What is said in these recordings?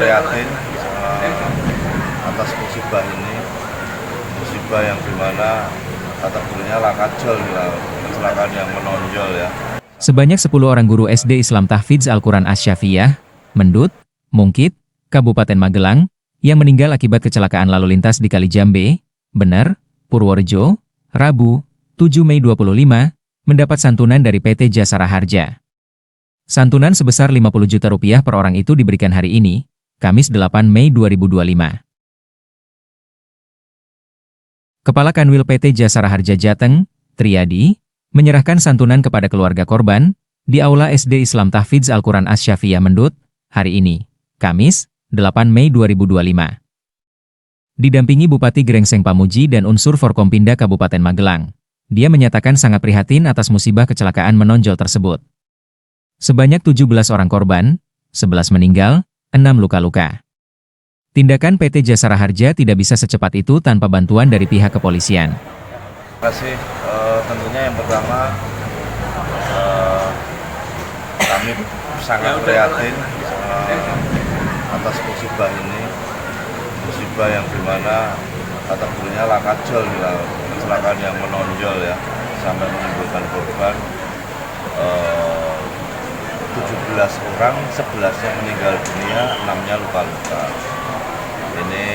prihatin atas musibah ini, musibah yang dimana kategorinya lakajol, kecelakaan yang menonjol ya. Sebanyak 10 orang guru SD Islam Tahfidz Al-Quran Asy-Syafiyah, Mendut, Mungkit, Kabupaten Magelang, yang meninggal akibat kecelakaan lalu lintas di Kali Jambe, Bener, Purworejo, Rabu, 7 Mei 25, mendapat santunan dari PT Jasara Harja. Santunan sebesar Rp50 juta per orang itu diberikan hari ini, Kamis 8 Mei 2025. Kepala Kanwil PT Jasara Harja Jateng, Triadi, menyerahkan santunan kepada keluarga korban di Aula SD Islam Tahfidz Al-Quran Asy-Syafiyah Mendut, hari ini, Kamis, 8 Mei 2025. Didampingi Bupati Grengseng Pamuji dan unsur Forkompinda Kabupaten Magelang, dia menyatakan sangat prihatin atas musibah kecelakaan menonjol tersebut. Sebanyak 17 orang korban, 11 meninggal, 6 luka-luka. Tindakan PT Jasara Harja tidak bisa secepat itu tanpa bantuan dari pihak kepolisian. Terima kasih. Tentunya yang pertama, kami sangat prihatin atas musibah ini, musibah yang dimana kategorinya lakajol, kecelakaan yang menonjol ya, sampai menimbulkan korban 17 orang, 11-nya meninggal dunia, 6-nya luka-luka. Ini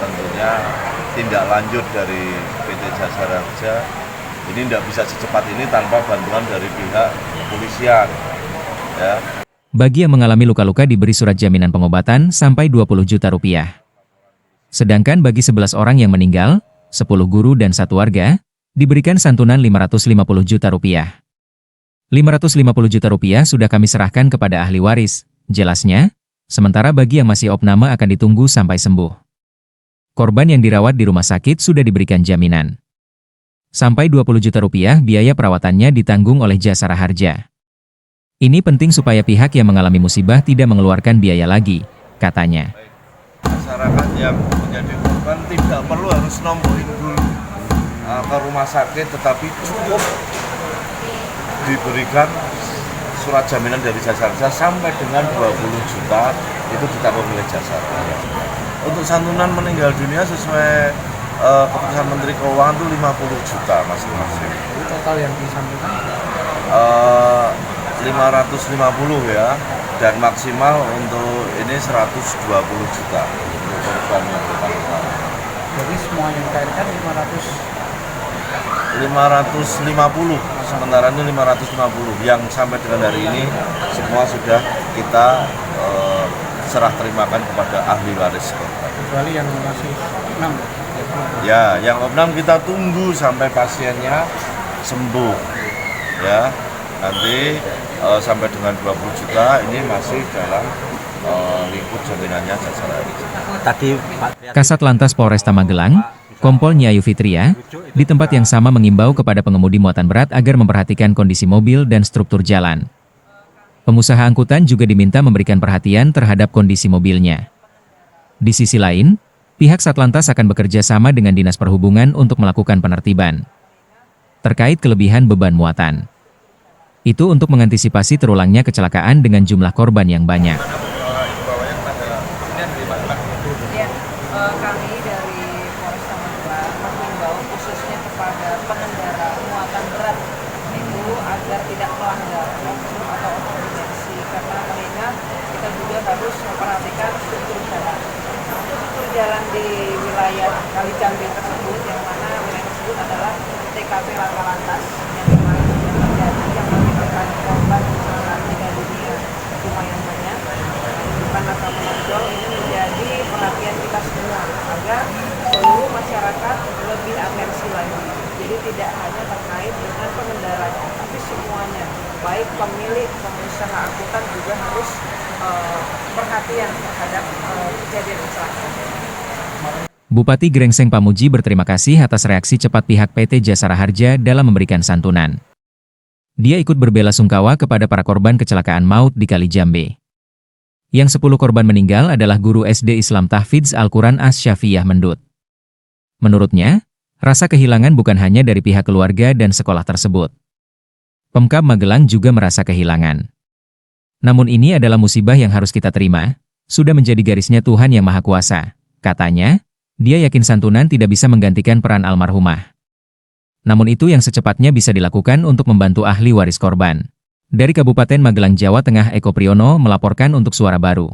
tentunya tindak lanjut dari PT Jasara Harja. Ini tidak bisa secepat ini tanpa bantuan dari pihak kepolisian. Ya. Bagi yang mengalami luka-luka diberi surat jaminan pengobatan sampai Rp20 juta. Sedangkan bagi 11 orang yang meninggal, 10 guru dan 1 warga, diberikan santunan Rp550 juta. Rp550 juta sudah kami serahkan kepada ahli waris, jelasnya, sementara bagi yang masih opname akan ditunggu sampai sembuh. Korban yang dirawat di rumah sakit sudah diberikan jaminan. Sampai Rp20 juta biaya perawatannya ditanggung oleh Jasara Harja. Ini penting supaya pihak yang mengalami musibah tidak mengeluarkan biaya lagi, katanya. Masyarakat yang menjadi korban tidak perlu harus nombokin dulu ke rumah sakit, tetapi cukup diberikan surat jaminan dari Jasara Harja sampai dengan 20 juta itu ditanggung oleh Jasara Harja. Untuk santunan meninggal dunia sesuai keputusan Menteri Keuangan itu 50 juta masing-masing. Total yang disantunan? 550 ya, dan maksimal untuk ini 120 juta untuk korban yang luka-luka. Jadi semua yang dicairkan 550, sementara ini 550 yang sampai dengan hari ini semua sudah kita serah terimakan kepada ahli waris korban. Kecuali yang masih 6. Ya, yang opnam kita tunggu sampai pasiennya sembuh. Ya, nanti sampai dengan 20 juta ini masih dalam lingkup jaminannya Jasara Harja. Kasat Lantas Polresta Magelang, Kompol Nyayu Fitria, di tempat yang sama mengimbau kepada pengemudi muatan berat agar memperhatikan kondisi mobil dan struktur jalan. Pengusaha angkutan juga diminta memberikan perhatian terhadap kondisi mobilnya. Di sisi lain, pihak Satlantas akan bekerja sama dengan Dinas Perhubungan untuk melakukan penertiban terkait kelebihan beban muatan. Itu untuk mengantisipasi terulangnya kecelakaan dengan jumlah korban yang banyak. Kami dari Polresta Magelang mengimbau khususnya kepada pengendara muatan berat itu agar tidak melanggar atau overdimensi, karena mengingat kita juga harus memperhatikan struktur jalan. Struktur jalan di wilayah Kali Jambe tersebut, yang mana wilayah tersebut adalah TKP laka lantas yang kemarin sudah terjadi, yang mengakibatkan korban kecelakaan meninggal dunia lumayan banyak. Bukan laka menonjol, ini menjadi perhatian kita semua agar seluruh masyarakat lebih atensi lagi. Jadi tidak hanya terkait dengan pengendaranya, tapi semuanya, baik pemilik, pengusaha angkutan juga harus perhatian terhadap kejadian kecelakaan. Bupati Grengseng Pamuji berterima kasih atas reaksi cepat pihak PT Jasara Harja dalam memberikan santunan. Dia ikut berbela-sungkawa kepada para korban kecelakaan maut di Kali Jambe. Yang 10 korban meninggal adalah guru SD Islam Tahfidz Al-Quran Asy-Syafiyah Mendut. Menurutnya, rasa kehilangan bukan hanya dari pihak keluarga dan sekolah tersebut. Pemkab Magelang juga merasa kehilangan. Namun ini adalah musibah yang harus kita terima, sudah menjadi garisnya Tuhan Yang Maha Kuasa. Katanya, dia yakin santunan tidak bisa menggantikan peran almarhumah. Namun itu yang secepatnya bisa dilakukan untuk membantu ahli waris korban. Dari Kabupaten Magelang, Jawa Tengah, Eko Priyono melaporkan untuk Suara Baru.